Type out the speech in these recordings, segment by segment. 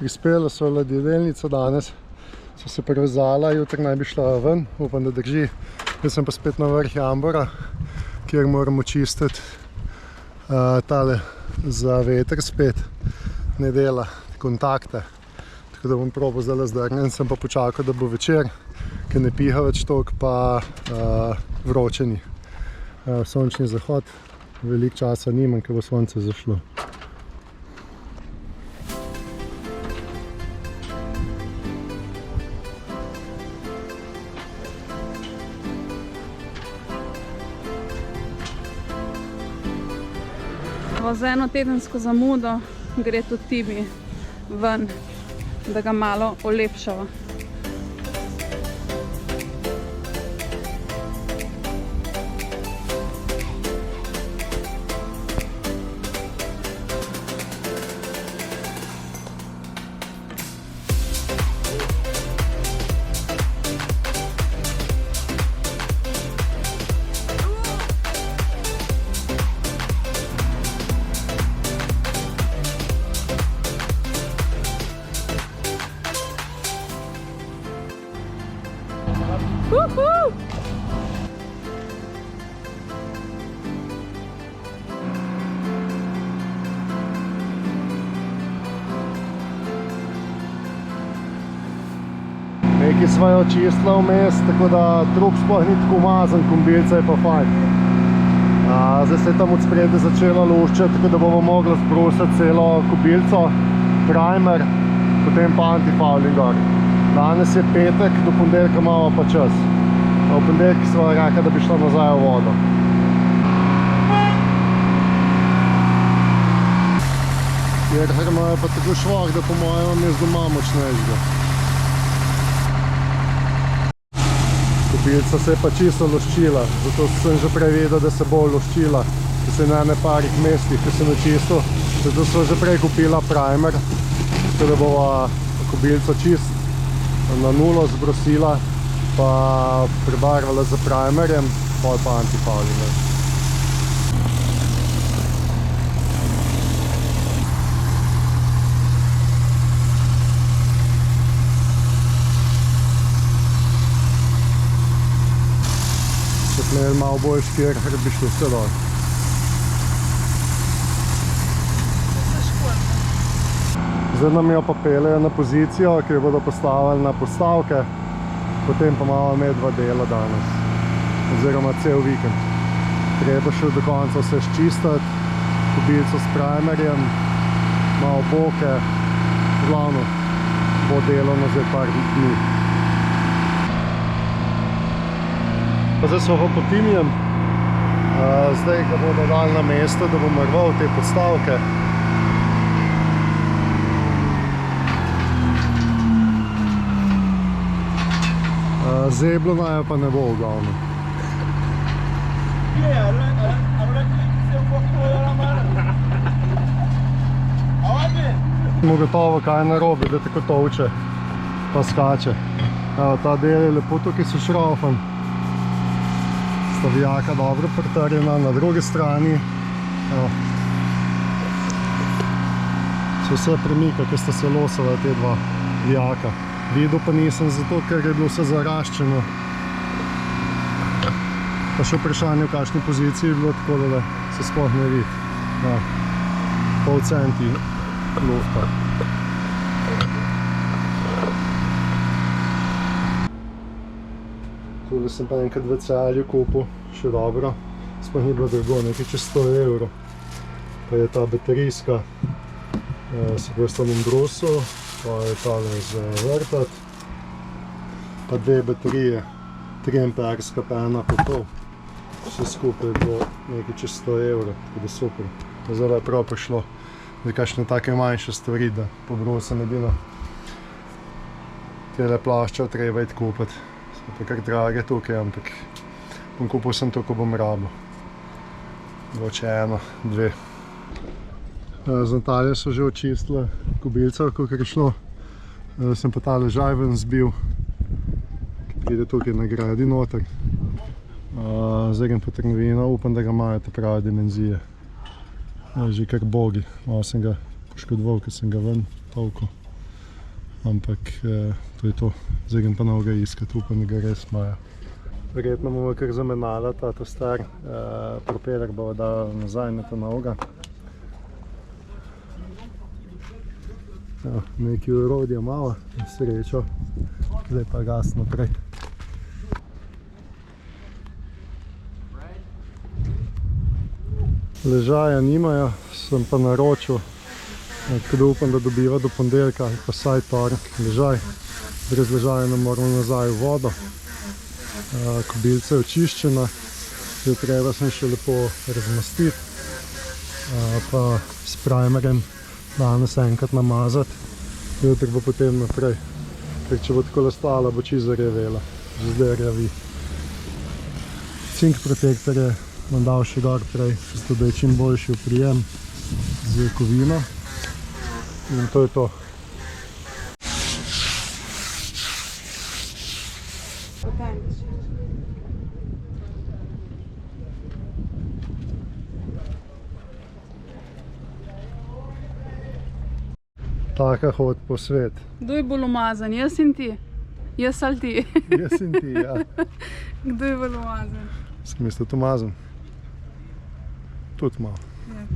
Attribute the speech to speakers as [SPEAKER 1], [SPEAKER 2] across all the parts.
[SPEAKER 1] prispeli so ladjedelnico danes, so se prevezala, jutri naj bi šla ven, upam, da drži. Jaz sem pa spet na vrh Jambora, kjer moramo čistiti tale za veter spet, ne dela kontakte. Tako da bom probal zdaj zdrnen, sem pa počakal, da bo večer, ker ne piha več toliko, pa vročeni. Sončni zahod, veliko časa nimam, ker bo sonce zašlo.
[SPEAKER 2] Z eno tedensko zamudo gre tudi Tibi ven, da ga malo olepšava.
[SPEAKER 1] Nekaj sva jo čistila vmes, tako da trup sploh ni tako umazan, kombilca je pa fajn. Zdaj se je tam od spredaj začela luščati, tako da bomo mogli zbrusiti celo kobilco, primer, potem pa antifouling gor. Danes je petek, do ponedeljka imamo pa čas. V ponedeljki sva rekla, da bi šla nazaj v vodo. Jer imajo pa tako švah, da po mojem je z doma močnejšega. Kobilca se je pa čisto luščila, zato sem že prej vedel, da se bo luščila, da se na parih mestih, ki sem načistil, zato sem že prej kupila primer, tako da bova kobilco čist na nulo zbrosila, pa prebarvala z primerjem, pol pa antifouling. Imeli malo bolj škir, ker bi šlo vse dol. Zdaj nam jo pa pelejo na pozicijo, ki jo bodo postavili na postavke, potem pa imamo imeti 2 dela danes, oziroma cel vikend. Treba še do konca vse ščistiti, kobilco s primerjem, malo boke, glavno bo delovno zdaj par dni. Pa zdaj smo pa pod Timijem, zdaj ga bodo dali na mesto, da bomo rval te podstavke. Zeblo najo pa ne bo v glavno. Smo gotovo, kaj je narobe, da tako tolče pa skače. Ta del je lepo tukaj so šraufen. Vijaka dobro pritrjena, na drugi strani se vse premika, ker sta se losala te 2 vijaka. Videl pa nisem zato, ker je bilo vse zaraščeno. Pa še vprašanje, v kakšni poziciji je bilo, tako da se sploh ne vidi. Pol centi lufta. Tule sem pa enkrat v Celju kupil, še dobro, sploh ni bilo drago, nekaj čez 100 €. Pa je ta baterijska, se pravi s tomom brusu, pa je tale za vrtat, pa 2 baterije, 3 amperska pa 1 pa pol. Vse skupaj je bilo nekaj čez 100 €, tako da super. Zdaj je prav prišlo, da kakšne take manjše stvari, da pobrusam edino. Tele plaščev treba iti kupiti. Pa kar drage tukaj, ampak bom kupil sem to, ko bom rabil. Mogoče 1, 2. Z Nataljo so že očistile kobilco, kolikor je šlo. Sem pa ta ležaj ven zbil, ki pride tukaj na gradi noter. Zdaj grem po trgovino, upam, da ga imajo te prave dimenzije. Že kar bogi, malo sem ga poškodoval, ker sem ga ven tolko. ampak to je to. Zdaj grem pa novega iskati, upam, da ga res imajo. Verjetno bomo kar zamenjala ta star propeler, bo dal nazaj na ta novega. Nekaj orodja malo, na srečo, zdaj pa gas naprej. Ležaja nimajo, sem pa naročil, tako da upam, da dobiva do ponedeljka ali pa vsaj torek ležaj. Brez ležaja ne moramo nazaj v vodo. Kobilica je očiščena, jo treba sem še lepo razmastiti, pa s primerjem danes enkrat namazati, jutri bo potem naprej, ker če bo tako ostala, bo čisto zarjavela, že zdaj rjavi. Cink protektorje bom dal še gor prej, zato da je čim boljši oprijem z kovino in to je to. Taka hod po svet.
[SPEAKER 2] Kdo je bolj umazan, jaz in ti? Jaz ali ti?
[SPEAKER 1] Jaz in ti, ja.
[SPEAKER 2] Kdo je bolj umazan?
[SPEAKER 1] Sem jaz tudi umazan. Tudi malo.
[SPEAKER 2] Ja.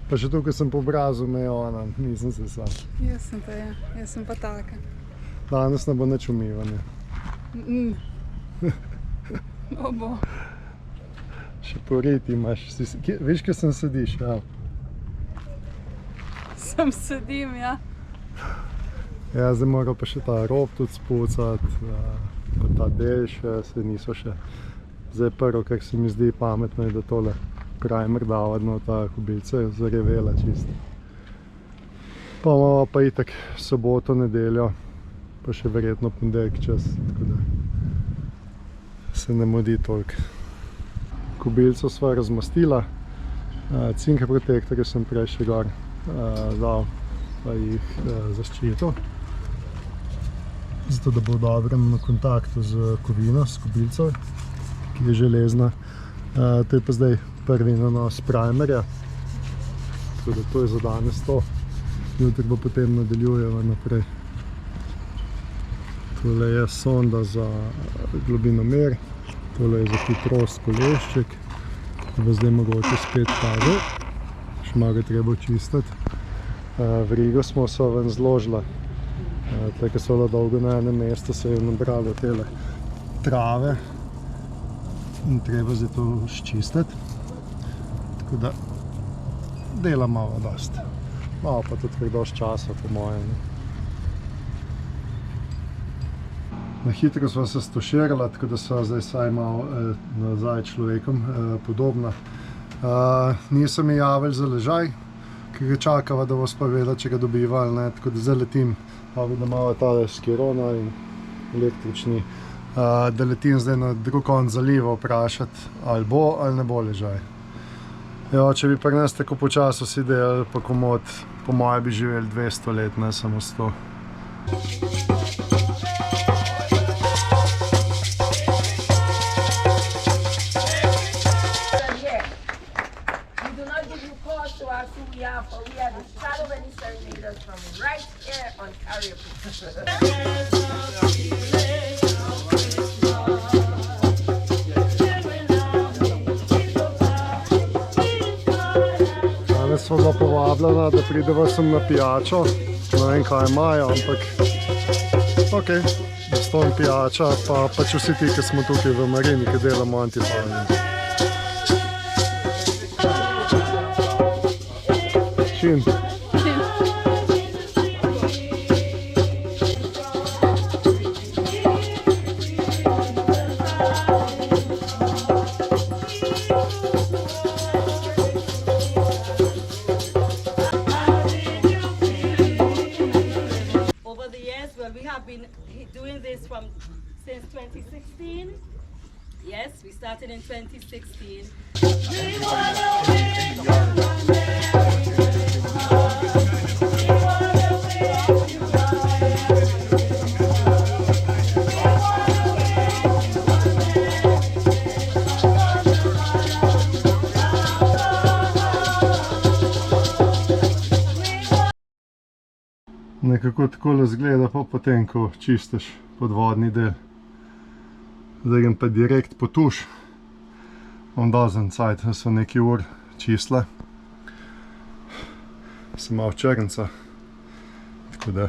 [SPEAKER 1] Pa še tukaj sem po obrazu me ona, nisem se sam.
[SPEAKER 2] Jaz sem ta, ja. Jaz sem pa taka.
[SPEAKER 1] Danes ne bo nič umivanja.
[SPEAKER 2] Obo.
[SPEAKER 1] Še poriti imaš. Veš, kaj sem sediš, ja?
[SPEAKER 2] Sem sedim, ja.
[SPEAKER 1] Ja, zdaj moram pa še ta rob tudi spucati, pa ta del še, se niso še. Zdaj prvo, kar se mi zdi pametno, je, da tole primer davadno ta kobilica je zarjavela čisto. Pa imamo pa itak soboto, nedeljo, pa še verjetno ponedeljek čas, tako da se ne mudi toliko. Kobilico sva razmastila, cinke protektorje sem prej še gor dal, pa jih zaščitil, zato da bo v dobrem kontaktu z kovino, s kobilico, ki je železna. To je pa zdaj prvi nanos primerja, tako da to je za danes to. Jutri bo potem nadaljujeva naprej. Tole je sonda za globinomer, tole je za hitrost kolešček, ki bo zdaj mogoče spet padel, še malo ga treba očistiti. Verigo smo se ven zložila, tako ker so bila dolgo na enem mestu, se je nabralo tele trave in treba zdaj to ščistiti. Tako da dela malo dosti. Malo pa tudi kar dosti časa, po mojem. Na hitro sva se stuširala, tako da sva zdaj vsaj malo nazaj človekom podobna. Niso mi javili za ležaj, ki ga čakava, da bo pa vedela, če ga dobiva ali ne, tako da zdaj letim, pa vidim malo tale skirona in električni, da letim zdaj na drug konec zaliva vprašati, ali bo ali ne bo ležaj. Jo, če bi pri nas tako počasi vsi delali pa komod, po moje bi živeli 200 let, ne samo 100. Danes sva bila povabljena, da prideva sem na pijačo, ne vem kaj imajo, ampak ok, dostojn pijača, pa pač vsi ti, ki smo tukaj v Marini, ki delamo antipalni. Čin.
[SPEAKER 3] Since 2016. Yes, we started in 2016.
[SPEAKER 1] Nekako takole izgleda pa potem, ko čistiš podvodni del. Zdaj grem pa direkt po tuš. Bom dozen cajt, so nekaj ur čistile. Sem malo črnca. Tako da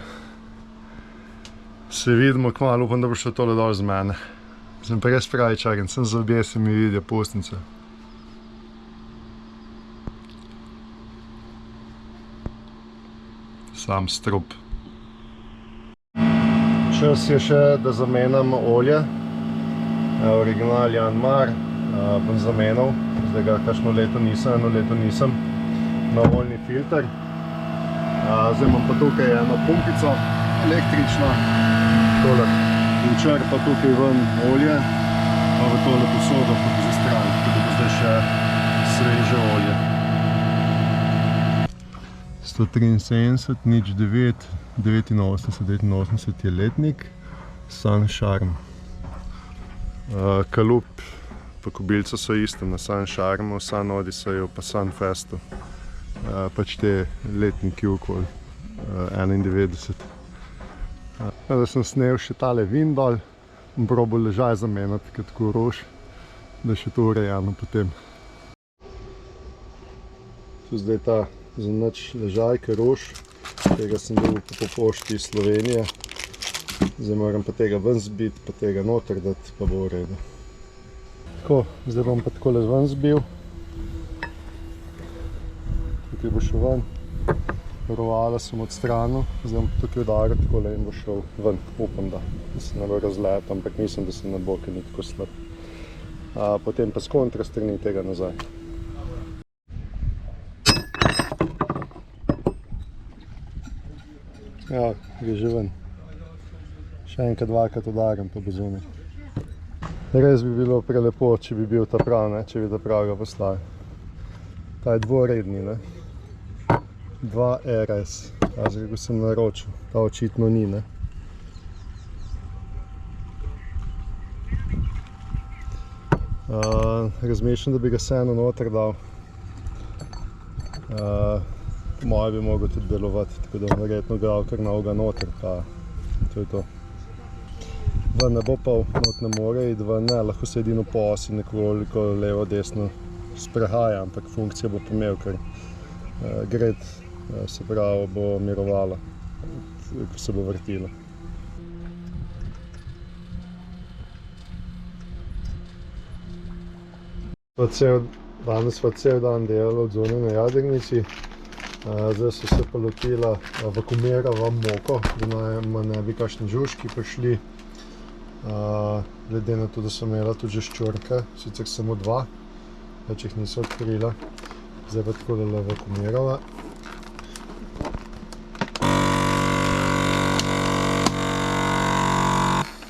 [SPEAKER 1] se vidimo kmalu, upam, da bo šlo tole dol z mene. Sem pa res pravi črn, sem zobje, se mi vidijo pustnice. Sam strup. Čas je še, da zamenjam olje. Original Janmar bom zamenjal. Zdaj ga kakšno leto nisem, eno leto nisem. Na oljni filter. Zdaj imam pa tukaj eno pumpico električno. Tole. In črpa tukaj ven olje. Pa v tole posodo tudi za stran. Tako da bo zdaj še sveže olje. 173, 09, 89 je letnik, Sun Charm. Kalup pa kobilca so iste na Sun Charmu, Sun Odysseyu pa Sun Festu. Pač te letniki okoli 91. Da sem snel še tale vin dol, bom probal ležaj zamenjati, ker tako rož, da še to urejeno potem. Tu zdaj ta za nič ležajke rož, tega sem dobil po pošti iz Slovenije. Zdaj moram pa tega ven zbiti, pa tega noter dati, pa bo v redu. Tako, zdaj bom pa takole ven zbil. Tukaj bo šel ven. Rovala sem odstranil, zdaj bom tukaj udaril takole in bo šel ven. Upam, da se ne bo razlet, ampak mislim, da se ne bo, ker ni tako slab. Potem pa s kontra strani tega nazaj. Ja, gre že ven. Še enkrat, dvakrat udarim, pa bo zunaj. Res bi bilo prelepo, če bi bil ta prav, ne? Če bi ta prav ga poslali. Ta je dvoredni, ne? 2 RS. Zdaj, ko sem naročil. Ta očitno ni, ne? Razmišljam, da bi ga vseeno noter dal. Moje bi mogel tudi delovati, tako da bom verjetno dal kar novega noter, pa to je to. Ven ne bo pa not ne more iti ven, ne, lahko se edino po osi nekoliko levo-desno sprehaja, ampak funkcija bo pa imel, ker gred, se pravi, bo mirovala, ko se bo vrtila. Danes sva cel dan delala od zunaj na jadrnici. Zdaj so se pa lotila vakumirava moko, da ne bi kakšni žužki prišli. Glede na to, da sem imela tudi že ščurke, sicer samo 2, več jih niso odkrila. Zdaj pa tako da vakumirava.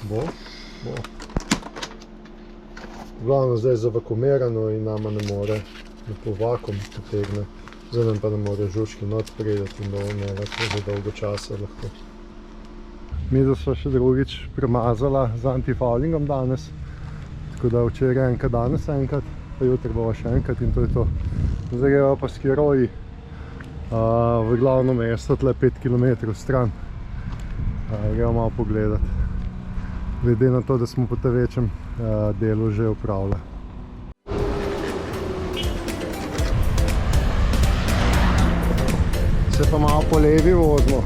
[SPEAKER 1] Bo. Glavno zdaj je zavakumirano in nama ne more lepo vakuum potegne. Zdaj nam pa ne more žužki not predati in bomo imela za dolgo časa lahko. Mi da sva še drugič premazala z antifoulingom danes, tako da včeraj enkrat, danes enkrat, pa jutri bova še enkrat in to je to. Zdaj greva pa s Kiroji v glavno mesto, tle 5 km stran. Greva malo pogledati, glede na to, da smo po tem večjem delu že opravili. Se pa malo po levi vozimo.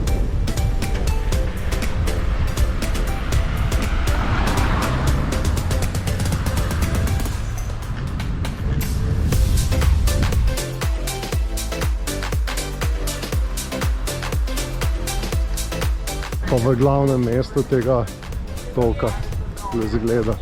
[SPEAKER 1] Pa v glavnem mestu tega toka, kako izgleda.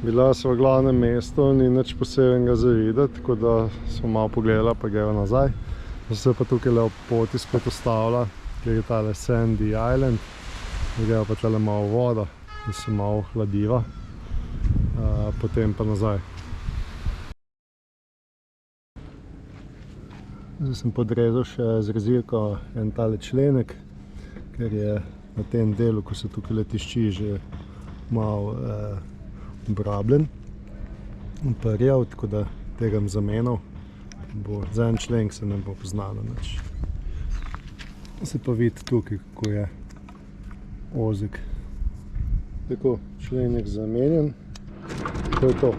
[SPEAKER 1] Bila sva v glavnem mestu, ni nič posebnega za videti, tako da smo malo pogledala, pa greva nazaj. Zdaj se pa tukaj ob poti spet ustavila, kjer je tale Sandy Island. Greva pa tale malo voda, da se malo hladiva, potem pa nazaj. Zdaj sem podrezal še z rezilko en tale členek, ker je na tem delu, ko se tukaj letišči, že malo obrabljen in pa rjav, tako da tega bom zamenjal. Bo za en člen se ne bo poznalo nič. Se pa vidi tukaj, kako je ozek. Tako, členek zamenjen. To je to.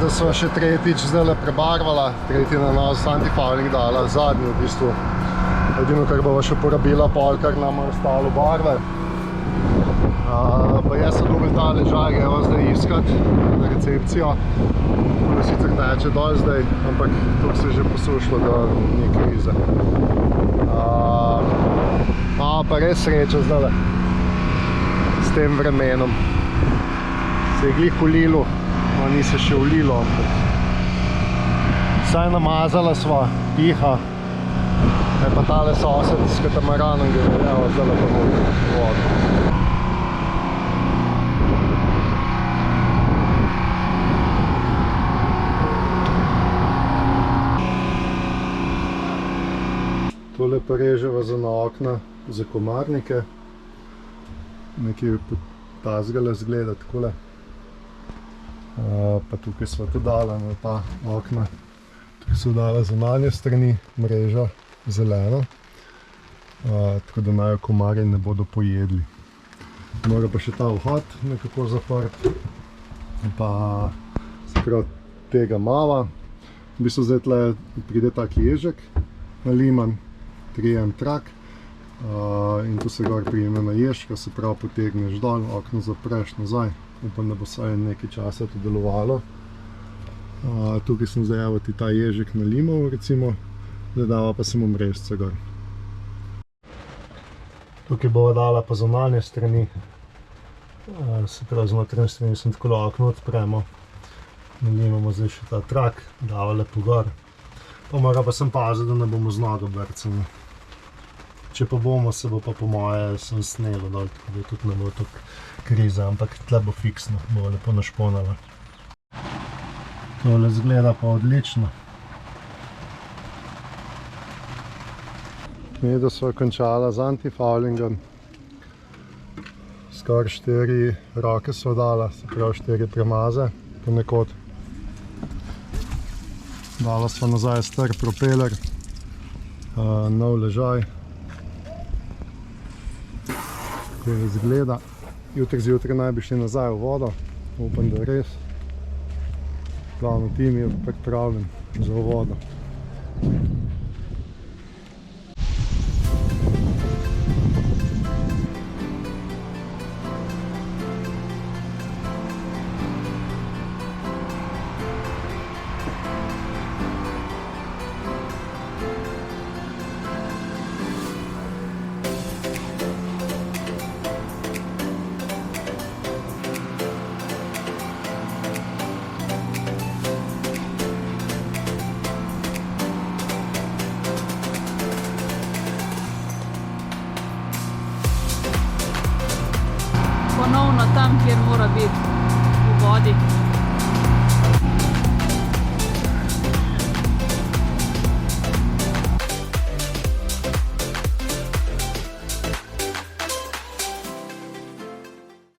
[SPEAKER 1] Da so še tretjič zdaj prebarvala, tretji na nas antifouling dala, zadnji v bistvu. Edino, kar bova še porabila, pol, kar nam je ostalo barve. Pa jaz sem dobil ta ležaj, gremo zdaj iskat na recepcijo. Tukaj sicer teče dol zdaj, ampak tukaj se je že posušilo, da ni krize. Pa res sreča zdaj s tem vremenom. Se je glih ulilo. Ni se še ulilo, ampak vsaj namazala sva, piha. Je pa tale sosed s katamaranom gre, evo, zdaj pa vodo. Tole pa reževa za na okna, za komarnike. Nekaj tazgala zgleda takole. Pa tukaj sva tudi dala na ta okna. Tukaj sva dala zunanje strani, mreža zeleno, tako da naj jo komarji ne bodo pojedli. Mora pa še ta vhod nekako zaprt, pa se prav tega mava. V bistvu zdaj tle pride tak ježek naliman, trijem trak, in tu se gor prijeme na ježka, se prav potegneš dol, okno zapreš nazaj. Upam, da bo vsaj nekaj časa to delovalo. Tukaj sem zdaj evo ti ta ježek nalimal, recimo, zdaj dava pa samo mrežce gor. Tukaj bova dala pa zunanje strani, se pravi z notranjih strani sem takole okno odpremo. Nalimamo zdaj še ta trak, dava lepo gor. Pa mora pa sem paziti, da ne bomo z nogo brcali. Če pa bomo, se bo pa po moje sem snelo dol, tako da tudi ne bo tako kriza, ampak tle bo fiksno, bo lepo našponala. Tole zgleda pa odlično. Mi da sva končala z antifoulingom. Skoraj 4 roke sva dala, se pravi 4 premaze, ponekod. Dala sva nazaj star propeler, nov ležaj. Tako izgleda. Jutri zjutraj naj bi šli nazaj v vodo, upam, da res. Glavno tim je pripravljen za vodo.
[SPEAKER 2] Ponovno tam, kjer mora biti, v vodi.